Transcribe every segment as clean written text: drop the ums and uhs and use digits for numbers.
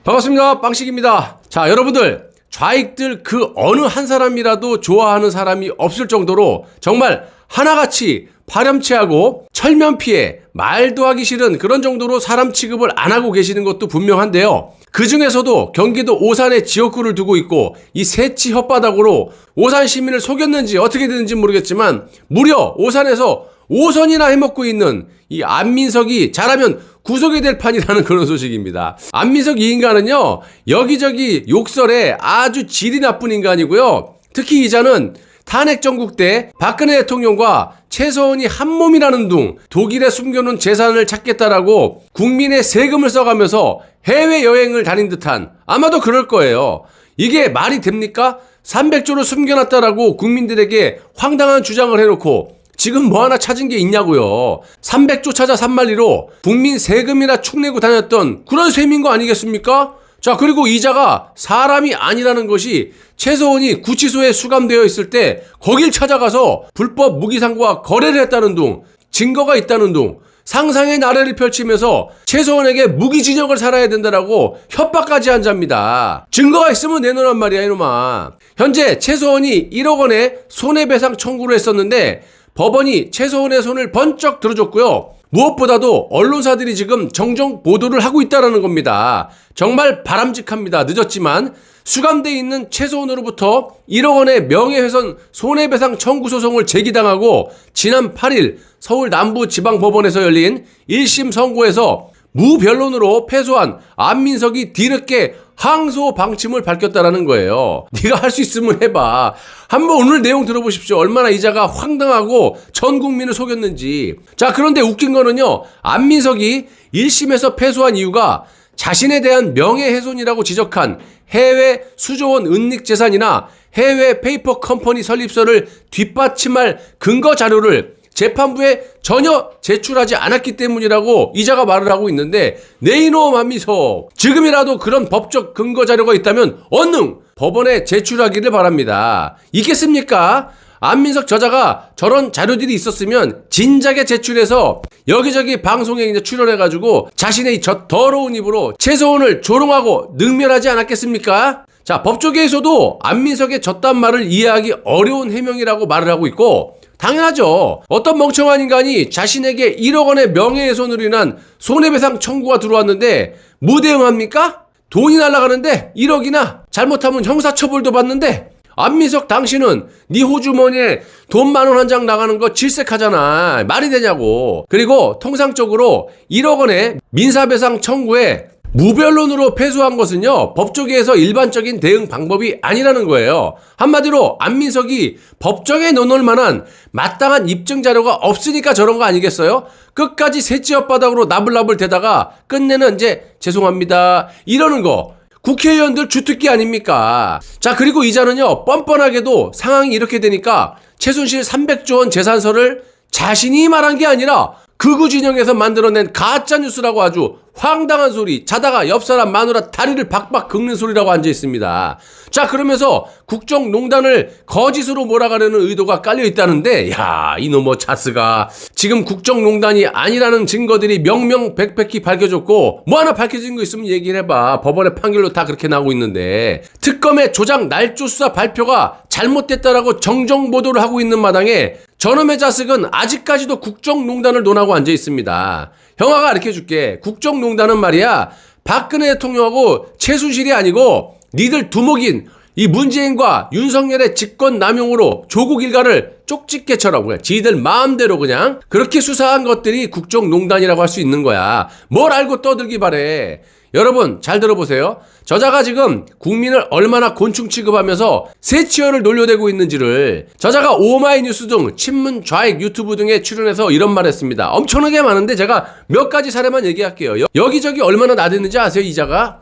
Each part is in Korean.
반갑습니다. 빵식입니다. 자, 여러분들 좌익들 그 어느 한 사람이라도 좋아하는 사람이 없을 정도로 정말 하나같이 파렴치하고 철면피해 말도 하기 싫은 그런 정도로 사람 취급을 안 하고 계시는 것도 분명한데요. 그 중에서도 경기도 오산에 지역구를 두고 있고 이 새치 혓바닥으로 오산 시민을 속였는지 어떻게 되는지 모르겠지만 무려 오산에서 5선이나 해먹고 있는 이 안민석이 잘하면 구속이 될 판이라는 그런 소식입니다. 안민석 이 인간은요, 여기저기 욕설에 아주 질이 나쁜 인간이고요. 특히 이자는 탄핵 정국 때 박근혜 대통령과 최서원이 한 몸이라는 둥 독일에 숨겨놓은 재산을 찾겠다라고 국민의 세금을 써가면서 해외여행을 다닌 듯한, 아마도 그럴 거예요. 이게 말이 됩니까? 300조를 숨겨놨다라고 국민들에게 황당한 주장을 해놓고 지금 뭐 하나 찾은 게 있냐고요. 300조 찾아 산만리로 국민 세금이나 축내고 다녔던 그런 셈인 거 아니겠습니까? 자, 그리고 이자가 사람이 아니라는 것이 최서원이 구치소에 수감되어 있을 때 거길 찾아가서 불법 무기상과 거래를 했다는 둥, 증거가 있다는 둥, 상상의 나래를 펼치면서 최서원에게 무기징역을 살아야 된다라고 협박까지 한 자입니다. 증거가 있으면 내놓으란 말이야, 이놈아. 현재 최서원이 1억 원의 손해배상 청구를 했었는데 법원이 최서원의 손을 번쩍 들어줬고요. 무엇보다도 언론사들이 지금 정정 보도를 하고 있다는 겁니다. 정말 바람직합니다. 늦었지만 수감돼 있는 최서원으로부터 1억 원의 명예훼손 손해배상 청구 소송을 제기당하고 지난 8일 서울 남부지방법원에서 열린 1심 선고에서 무변론으로 패소한 안민석이 뒤늦게 항소 방침을 밝혔다라는 거예요. 네가 할 수 있으면 해봐. 한번 오늘 내용 들어보십시오. 얼마나 이자가 황당하고 전 국민을 속였는지. 자, 그런데 웃긴 거는요, 안민석이 1심에서 패소한 이유가 자신에 대한 명예훼손이라고 지적한 해외 수조원 은닉재산이나 해외 페이퍼 컴퍼니 설립서를 뒷받침할 근거 자료를 재판부에 전혀 제출하지 않았기 때문이라고 이자가 말을 하고 있는데, 네 이놈 안민석, 지금이라도 그런 법적 근거 자료가 있다면 얼른 법원에 제출하기를 바랍니다. 있겠습니까? 안민석 저자가 저런 자료들이 있었으면 진작에 제출해서 여기저기 방송에 이제 출연해가지고 자신의 저 더러운 입으로 최서원을 조롱하고 능멸하지 않았겠습니까? 자, 법조계에서도 안민석의 저딴 말을 이해하기 어려운 해명이라고 말을 하고 있고, 당연하죠. 어떤 멍청한 인간이 자신에게 1억 원의 명예훼손으로 인한 손해배상 청구가 들어왔는데 뭐 대응합니까? 돈이 날아가는데 1억이나 잘못하면 형사처벌도 받는데, 안민석 당신은 네 호주머니에 돈 10,000원 한 장 나가는 거 질색하잖아. 말이 되냐고. 그리고 통상적으로 1억 원의 민사배상 청구에 무변론으로 패소한 것은요, 법조계에서 일반적인 대응 방법이 아니라는 거예요. 한마디로 안민석이 법정에 내놓을 만한 마땅한 입증 자료가 없으니까 저런 거 아니겠어요? 끝까지 새치 혓바닥으로 나불나불 대다가 끝내는 이제 죄송합니다 이러는 거 국회의원들 주특기 아닙니까? 자, 그리고 이자는요, 뻔뻔하게도 상황이 이렇게 되니까 최순실 300조 원 재산서를 자신이 말한 게 아니라 극우 진영에서 만들어낸 가짜 뉴스라고 아주 황당한 소리, 자다가 옆 사람 마누라 다리를 박박 긁는 소리라고 앉아 있습니다. 자, 그러면서 국정농단을 거짓으로 몰아가려는 의도가 깔려 있다는데, 야, 이놈의 자스가 지금 국정농단이 아니라는 증거들이 명명백백히 밝혀졌고, 뭐 하나 밝혀진 거 있으면 얘기를 해봐. 법원의 판결로 다 그렇게 나오고 있는데, 특검의 조작 날조 수사 발표가 잘못됐다라고 정정 보도를 하고 있는 마당에 저놈의 자식은 아직까지도 국정농단을 논하고 앉아 있습니다. 형아가 가르쳐줄게. 국정농단은 말이야, 박근혜 대통령하고 최순실이 아니고 니들 두목인 이 문재인과 윤석열의 직권 남용으로 조국 일가를 쪽집게처럼 그냥 지들 마음대로 그냥 그렇게 수사한 것들이 국정농단이라고 할 수 있는 거야. 뭘 알고 떠들기 바래. 여러분 잘 들어보세요. 저자가 지금 국민을 얼마나 곤충 취급하면서 새치어를 놀려대고 있는지를, 저자가 오마이뉴스 등 친문 좌익 유튜브 등에 출연해서 이런 말 했습니다. 엄청나게 많은데 제가 몇 가지 사례만 얘기할게요. 여기저기 얼마나 나댔는지 아세요, 이자가?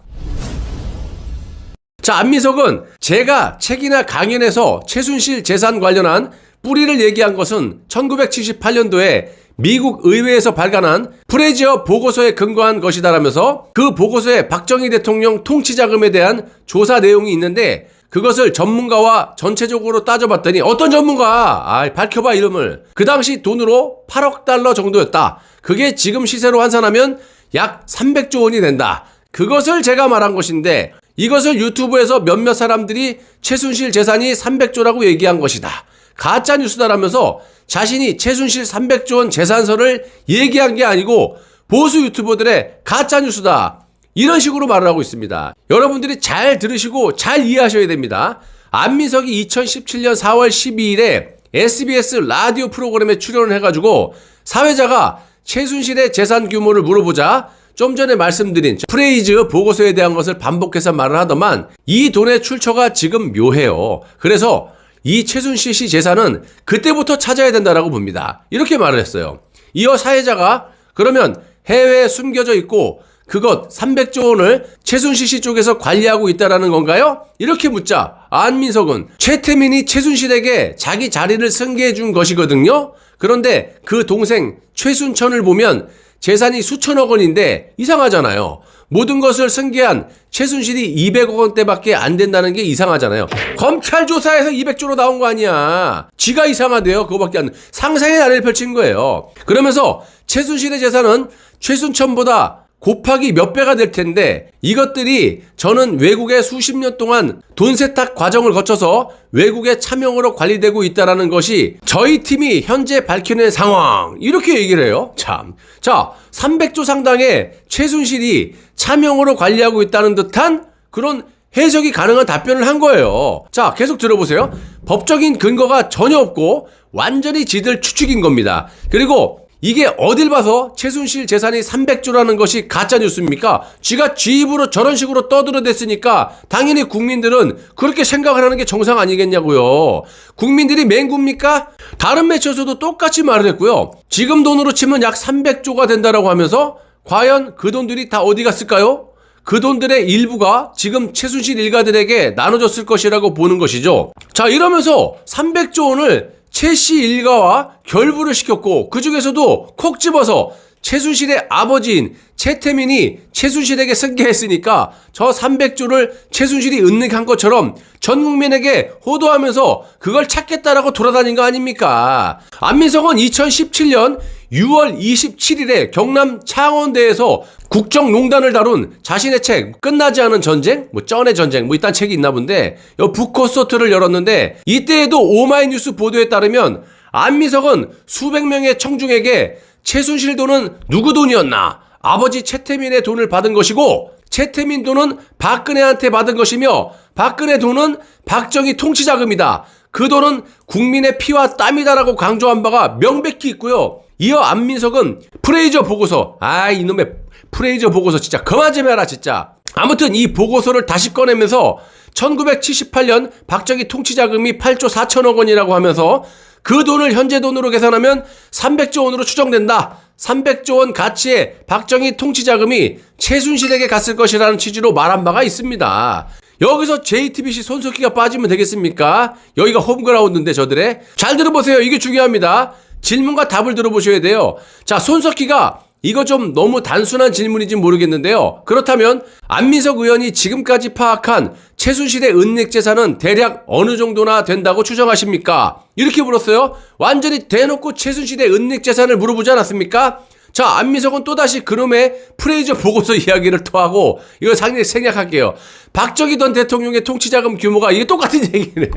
자, 안민석은 제가 책이나 강연에서 최순실 재산 관련한 뿌리를 얘기한 것은 1978년도에 미국 의회에서 발간한 프레지어 보고서에 근거한 것이다라면서 그 보고서에 박정희 대통령 통치자금에 대한 조사 내용이 있는데 그것을 전문가와 전체적으로 따져봤더니 어떤 전문가? 밝혀봐 이름을. 그 당시 돈으로 8억 달러 정도였다. 그게 지금 시세로 환산하면 약 300조 원이 된다. 그것을 제가 말한 것인데 이것을 유튜브에서 몇몇 사람들이 최순실 재산이 300조라고 얘기한 것이다. 가짜 뉴스다라면서 자신이 최순실 300조 원 재산설을 얘기한 게 아니고 보수 유튜버들의 가짜 뉴스다. 이런 식으로 말을 하고 있습니다. 여러분들이 잘 들으시고 잘 이해하셔야 됩니다. 안민석이 2017년 4월 12일에 SBS 라디오 프로그램에 출연을 해가지고 사회자가 최순실의 재산 규모를 물어보자 좀 전에 말씀드린 프레이즈 보고서에 대한 것을 반복해서 말을 하더만 이 돈의 출처가 지금 묘해요. 그래서 이 최순실 씨 재산은 그때부터 찾아야 된다라고 봅니다. 이렇게 말을 했어요. 이어 사회자가 그러면 해외에 숨겨져 있고 그것 300조 원을 최순실 씨 쪽에서 관리하고 있다라는 건가요? 이렇게 묻자 안민석은 최태민이 최순실에게 자기 자리를 승계해 준 것이거든요. 그런데 그 동생 최순천을 보면 재산이 수천억 원인데 이상하잖아요. 모든 것을 승계한 최순실이 200억 원대밖에 안 된다는 게 이상하잖아요. 검찰 조사에서 200조로 나온 거 아니야. 지가 이상하대요. 그거밖에 안 돼. 상상의 나래를 펼친 거예요. 그러면서 최순실의 재산은 최순천보다 곱하기 몇 배가 될 텐데 이것들이 저는 외국에 수십 년 동안 돈 세탁 과정을 거쳐서 외국의 차명으로 관리되고 있다는 것이 저희 팀이 현재 밝혀낸 상황 이렇게 얘기를 해요. 참. 자, 300조 상당의 최순실이 차명으로 관리하고 있다는 듯한 그런 해석이 가능한 답변을 한 거예요. 자, 계속 들어보세요. 법적인 근거가 전혀 없고 완전히 지들 추측인 겁니다. 그리고 이게 어딜 봐서 최순실 재산이 300조라는 것이 가짜 뉴스입니까? 쥐가 쥐 입으로 저런 식으로 떠들어댔으니까 당연히 국민들은 그렇게 생각을 하는 게 정상 아니겠냐고요. 국민들이 맹구입니까? 다른 매체에서도 똑같이 말을 했고요. 지금 돈으로 치면 약 300조가 된다라고 하면서 과연 그 돈들이 다 어디 갔을까요? 그 돈들의 일부가 지금 최순실 일가들에게 나눠졌을 것이라고 보는 것이죠. 자, 이러면서 300조 원을 최씨 일가와 결부를 시켰고 그 중에서도 콕 집어서 최순실의 아버지인 최태민이 최순실에게 승계했으니까 저 300조를 최순실이 은닉한 것처럼 전 국민에게 호도하면서 그걸 찾겠다라고 돌아다닌 거 아닙니까? 안민석은 2017년 6월 27일에 경남 창원대에서 국정농단을 다룬 자신의 책 끝나지 않은 전쟁? 쩐의 전쟁 이딴 책이 있나 본데 북콘서트를 열었는데 이때에도 오마이뉴스 보도에 따르면 안민석은 수백 명의 청중에게 최순실 돈은 누구 돈이었나? 아버지 최태민의 돈을 받은 것이고 최태민 돈은 박근혜한테 받은 것이며 박근혜 돈은 박정희 통치자금이다. 그 돈은 국민의 피와 땀이다라고 강조한 바가 명백히 있고요. 이어 안민석은 프레이저 보고서 이놈의 프레이저 보고서 진짜 그만 좀 해라 진짜. 아무튼 이 보고서를 다시 꺼내면서 1978년 박정희 통치자금이 8조 4천억 원이라고 하면서 그 돈을 현재 돈으로 계산하면 300조 원으로 추정된다. 300조 원 가치의 박정희 통치자금이 최순실에게 갔을 것이라는 취지로 말한 바가 있습니다. 여기서 JTBC 손석희가 빠지면 되겠습니까? 여기가 홈그라운드인데 저들의. 잘 들어보세요. 이게 중요합니다. 질문과 답을 들어보셔야 돼요. 자, 손석희가 이거 좀 너무 단순한 질문인지 모르겠는데요. 그렇다면 안민석 의원이 지금까지 파악한 최순실의 은닉 재산은 대략 어느 정도나 된다고 추정하십니까? 이렇게 물었어요. 완전히 대놓고 최순실의 은닉 재산을 물어보지 않았습니까? 자, 안민석은 또다시 그놈의 프레이저 보고서 이야기를 토하고 이거 상당히 생략할게요. 박정희 전 대통령의 통치자금 규모가 이게 똑같은 얘기네.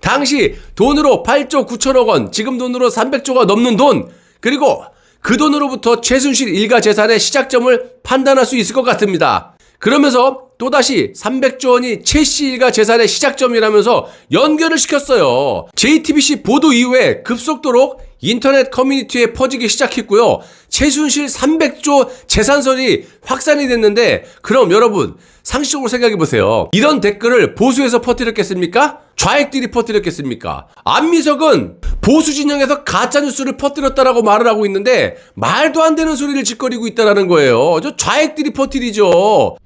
당시 돈으로 8조 9천억 원, 지금 돈으로 300조가 넘는 돈, 그리고 그 돈으로부터 최순실 일가 재산의 시작점을 판단할 수 있을 것 같습니다. 그러면서 또다시 300조 원이 최씨 일가 재산의 시작점이라면서 연결을 시켰어요. JTBC 보도 이후에 급속도로 인터넷 커뮤니티에 퍼지기 시작했고요. 최순실 300조 재산설이 확산이 됐는데 그럼 여러분 상식적으로 생각해보세요. 이런 댓글을 보수에서 퍼뜨렸겠습니까? 좌익들이 퍼뜨렸겠습니까? 안민석은 보수 진영에서 가짜뉴스를 퍼뜨렸다라고 말을 하고 있는데 말도 안 되는 소리를 짓거리고 있다는 거예요. 저 좌익들이 퍼뜨리죠.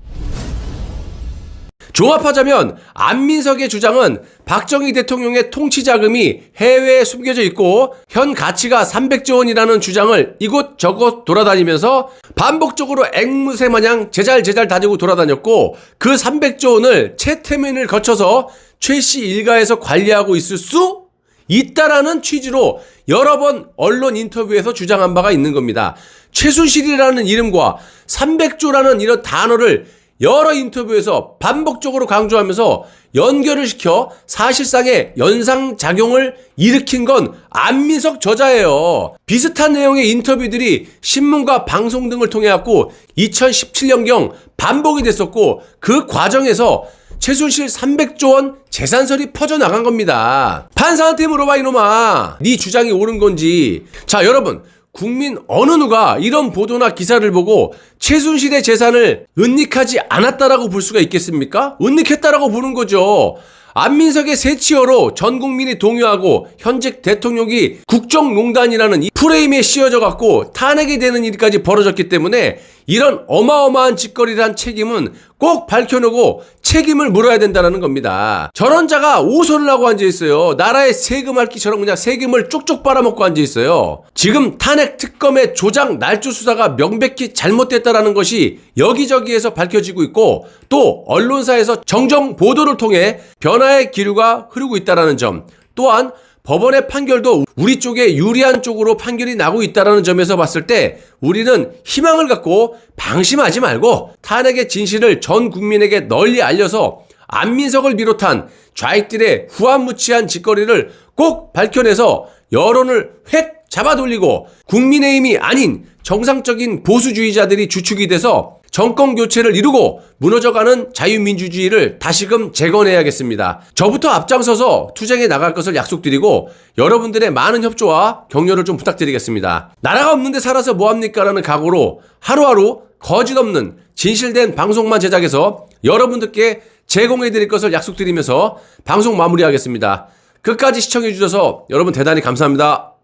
종합하자면 안민석의 주장은 박정희 대통령의 통치자금이 해외에 숨겨져 있고 현 가치가 300조 원이라는 주장을 이곳저곳 돌아다니면서 반복적으로 앵무새 마냥 제잘 다지고 돌아다녔고 그 300조 원을 최태민을 거쳐서 최씨 일가에서 관리하고 있을 수 있다라는 취지로 여러 번 언론 인터뷰에서 주장한 바가 있는 겁니다. 최순실이라는 이름과 300조라는 이런 단어를 여러 인터뷰에서 반복적으로 강조하면서 연결을 시켜 사실상의 연상작용을 일으킨 건 안민석 저자예요. 비슷한 내용의 인터뷰들이 신문과 방송 등을 통해 갖고 2017년경 반복이 됐었고, 그 과정에서 최순실 300조 원 재산설이 퍼져나간 겁니다. 판사한테 물어봐 이놈아, 네 주장이 옳은 건지. 자, 여러분, 국민 어느 누가 이런 보도나 기사를 보고 최순실의 재산을 은닉하지 않았다라고 볼 수가 있겠습니까? 은닉했다라고 보는 거죠. 안민석의 세치어로 전 국민이 동요하고 현직 대통령이 국정농단이라는 이 프레임에 씌워져 갖고 탄핵이 되는 일까지 벌어졌기 때문에 이런 어마어마한 짓거리를 한 책임은 꼭 밝혀내고 책임을 물어야 된다는 겁니다. 저런 자가 오선을 하고 앉아있어요. 나라의 세금 핥기처럼 그냥 세금을 쪽쪽 빨아먹고 앉아있어요. 지금 탄핵 특검의 조작 날조 수사가 명백히 잘못됐다는 것이 여기저기에서 밝혀지고 있고, 또 언론사에서 정정 보도를 통해 변화의 기류가 흐르고 있다는 점, 또한 법원의 판결도 우리 쪽에 유리한 쪽으로 판결이 나고 있다는 점에서 봤을 때 우리는 희망을 갖고 방심하지 말고 탄핵의 진실을 전 국민에게 널리 알려서 안민석을 비롯한 좌익들의 후한무치한 짓거리를 꼭 밝혀내서 여론을 획 잡아돌리고 국민의힘이 아닌 정상적인 보수주의자들이 주축이 돼서 정권 교체를 이루고 무너져가는 자유민주주의를 다시금 재건해야겠습니다. 저부터 앞장서서 투쟁에 나갈 것을 약속드리고 여러분들의 많은 협조와 격려를 좀 부탁드리겠습니다. 나라가 없는데 살아서 뭐합니까? 라는 각오로 하루하루 거짓 없는 진실된 방송만 제작해서 여러분들께 제공해드릴 것을 약속드리면서 방송 마무리하겠습니다. 끝까지 시청해주셔서 여러분 대단히 감사합니다.